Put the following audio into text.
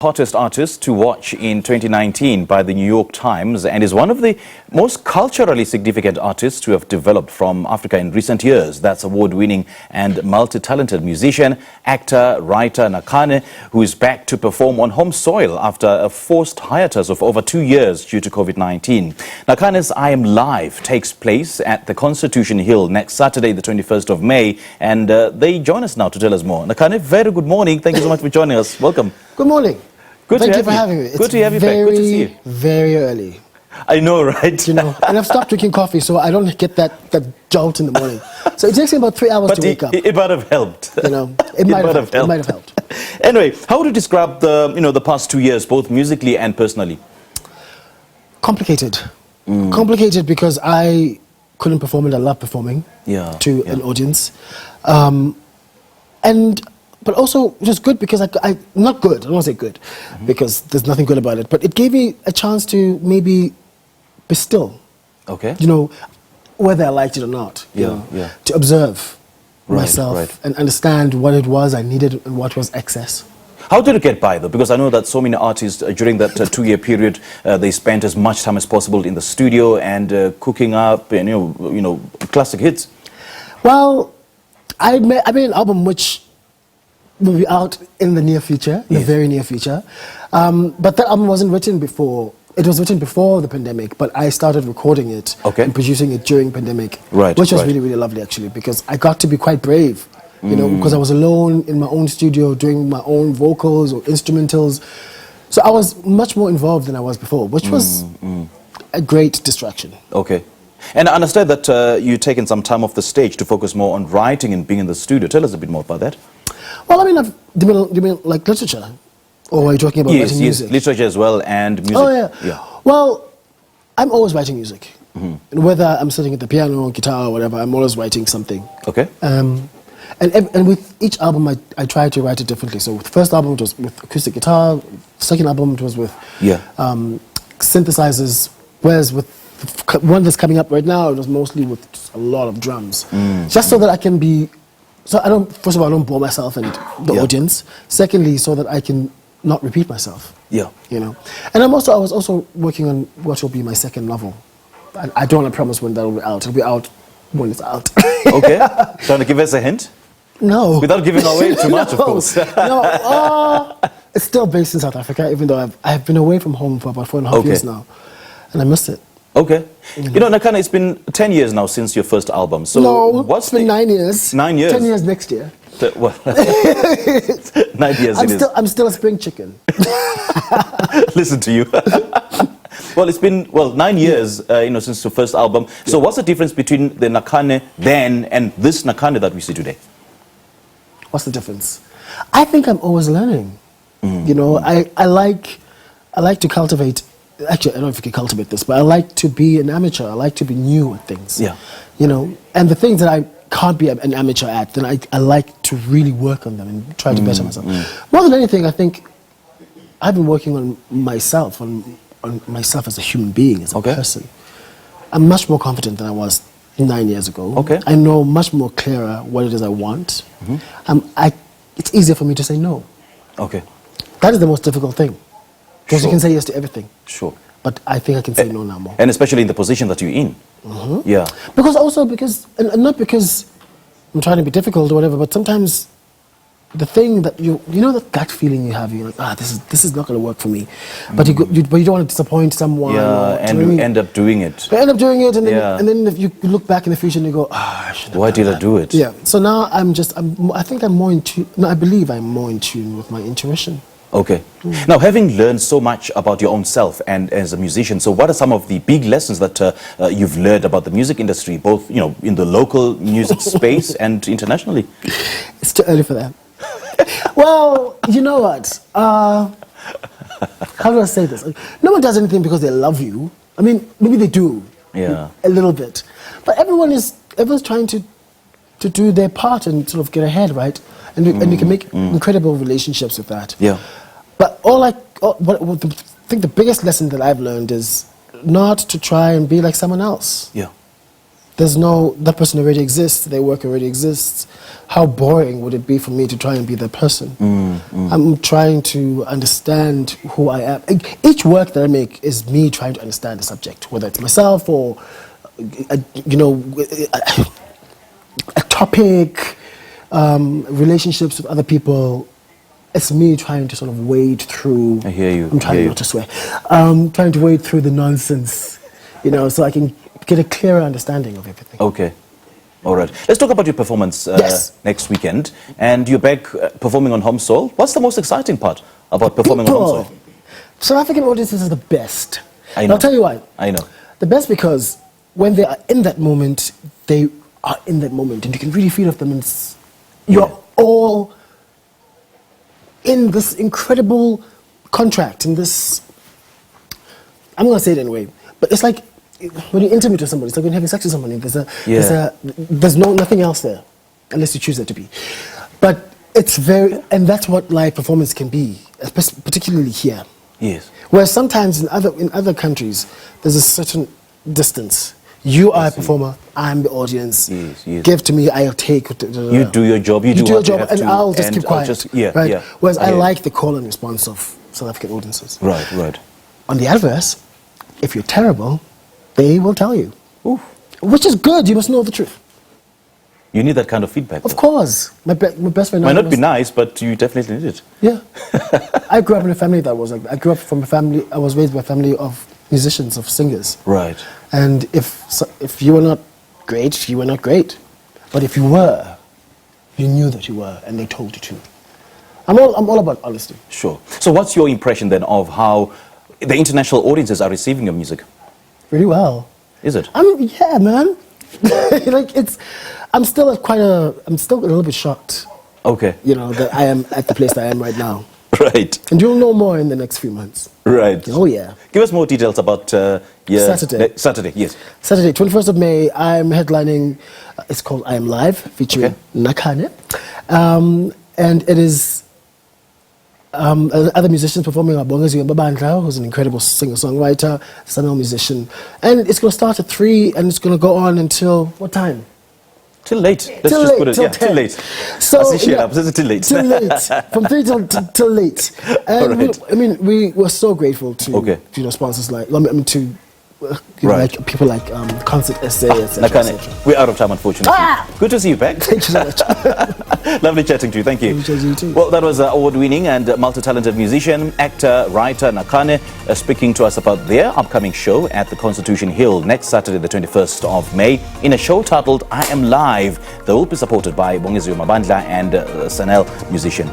Hottest artist to watch in 2019 by the New York Times, and is one of the most culturally significant artists to have developed from Africa in recent years. That's award-winning and multi-talented musician, actor, writer Nakhane, who is back to perform on home soil after a forced hiatus of over 2 years due to COVID-19. Nakhane's I Am Live takes place at the Constitution Hill next Saturday, the 21st of May, and they join us now to tell us more. Nakhane, very good morning. Thank you so much for joining us. Welcome. Good morning. Thank you for having me. Good to have you back. Good to see you. Very early. I know, right? You know, and I've stopped drinking coffee, so I don't get that jolt in the morning. So it takes me about 3 hours to wake up. It might have helped. You know, it might have helped. It might have helped. Anyway, how would you describe the past 2 years, both musically and personally? Complicated. Complicated because I couldn't perform and I love performing to an audience, But also, it was good because not good, I don't want to say good, because there's nothing good about it, but it gave me a chance to maybe be still. Okay. You know, whether I liked it or not. To observe myself and understand what it was I needed and what was excess. How did it get by, though? Because I know that so many artists, during that 2-year period, they spent as much time as possible in the studio and cooking up and, you know, classic hits. Well, I made an album which will be out in the near future, the very near future. But that album wasn't written before. It was written before the pandemic, but I started recording it and producing it during pandemic, which was really, really lovely, actually, because I got to be quite brave, you know, because I was alone in my own studio doing my own vocals or instrumentals. So I was much more involved than I was before, which was a great distraction. Okay. And I understand that you've taken some time off the stage to focus more on writing and being in the studio. Tell us a bit more about that. Well, I mean, do you mean like literature? Or are you talking about writing music? Yes, literature as well and music. Oh, yeah. Well, I'm always writing music. And whether I'm sitting at the piano, guitar, or whatever, I'm always writing something. Okay. And with each album, I try to write it differently. So with the first album, it was with acoustic guitar. The second album, it was with synthesizers. Whereas with the one that's coming up right now, it was mostly with just a lot of drums. Just so that I can be... So first of all, I don't bore myself and the audience. Secondly, so that I can not repeat myself. You know. And I was also working on what will be my second novel. I don't want to promise when that will be out. It'll be out when it's out. Okay. Trying to give us a hint? No. Without giving away too much, of course. No. It's still based in South Africa, even though I've been away from home for about 4.5 years now. And I miss it. Okay. You know, Nakhane, it's been 10 years now since your first album. So it's been 9 years. 9 years? 10 years next year. Well, 9 years I'm still a spring chicken. Listen to you. Well, it's been, 9 years, since your first album. So what's the difference between the Nakhane then and this Nakhane that we see today? What's the difference? I think I'm always learning. You know, I like to cultivate. Actually, I don't know if you can cultivate this, but I like to be an amateur. I like to be new at things. You know, and the things that I can't be an amateur at, then I like to really work on them and try to better myself. More than anything, I think I've been working on myself, on myself as a human being, as a person. I'm much more confident than I was 9 years ago. I know much more clearer what it is I want. It's easier for me to say no. That is the most difficult thing. Because you can say yes to everything. Sure. But I think I can say no now more. And especially in the position that you're in. Because and not because I'm trying to be difficult or whatever, but sometimes the thing that you know that gut feeling you have, you're like, this is not going to work for me. But you don't want to disappoint someone. And you end up doing it. You end up doing it, and then if you look back in the future and you go, why did I do it? So now I think I'm more in tune. No, I believe I'm more in tune with my intuition. Now, having learned so much about your own self and as a musician, so what are some of the big lessons that you've learned about the music industry, both in the local music space and internationally? It's too early for that. Well, you know what? How do I say this? No one does anything because they love you. I mean, maybe they do. A little bit. But everyone's trying to do their part and sort of get ahead, right? And you can make incredible relationships with that. But I think the biggest lesson that I've learned is not to try and be like someone else. that person already exists, their work already exists. How boring would it be for me to try and be that person? I'm trying to understand who I am. Each work that I make is me trying to understand the subject, whether it's myself or, you know, a topic, relationships with other people. It's me trying to sort of wade through. I hear you. I'm trying not to swear. Trying to wade through the nonsense, you know, so I can get a clearer understanding of everything. Okay. All right. Let's talk about your performance Yes. next weekend. And you're back performing on Home Soul. What's the most exciting part about performing on Home Soul? South African audiences are the best. I And know. I'll tell you why. I know. The best because when they are in that moment, they are in that moment, and you can really feel of them. And you're all in this incredible contract, in this. I'm going to say it anyway, but it's like when you're intimate with somebody, it's like when you're having sex with somebody. There's nothing else there, unless you choose that to be. But it's and that's what live performance can be, particularly here. Yes. Whereas sometimes in other countries, there's a certain distance. You are a performer, I'm the audience. Yes, yes. Give to me, I'll take. You do your job, you do your what you job, have and to, I'll just keep I'll quiet. just- yeah, right? yeah. Whereas I Yeah. like the call and response of South African audiences. Right, right. On the adverse, if you're terrible, they will tell you. Oof. Which is good, you must know the truth. You need that kind of feedback. Of course. My best friend... Might not be nice, but you definitely need it. Yeah. I grew up in a family that was like that. I grew up from a family, I was raised by a family of musicians, of singers. Right. And if you were not great, you were not great. But if you were, you knew that you were, and they told you to. I'm all about honesty. Sure. So what's your impression then of how the international audiences are receiving your music? Really well. Is it? Yeah, man. Like I'm still a little bit shocked. Okay. You know, that I am at the place that I am right now. Right. And you'll know more in the next few months. Right. Oh, yeah. Give us more details about Saturday. Saturday, yes. Saturday, 21st of May, I'm headlining, it's called I Am Live, featuring Nakhane. And it is other musicians performing are Bongeziwe Babandla, who's an incredible singer-songwriter, Sanel musician. And it's going to start at 3, and it's going to go on until, what time? Till late. Let's Till just late, put it. till Yeah, 10. till late. So, Till late. Till late. From 3 till late. And Right. we were so grateful to sponsors like, like people like Concert SA, etc. Nakhane, we're out of time, unfortunately. Good to see you back. Thank you so much. Lovely chatting to you. Thank you. Lovely chatting to you too. Well, that was award-winning and multi-talented musician, actor, writer Nakhane speaking to us about their upcoming show at the Constitution Hill next Saturday, the 21st of May, in a show titled I Am Live. They will be supported by Bongeziwe Mabandla and Sanel musician.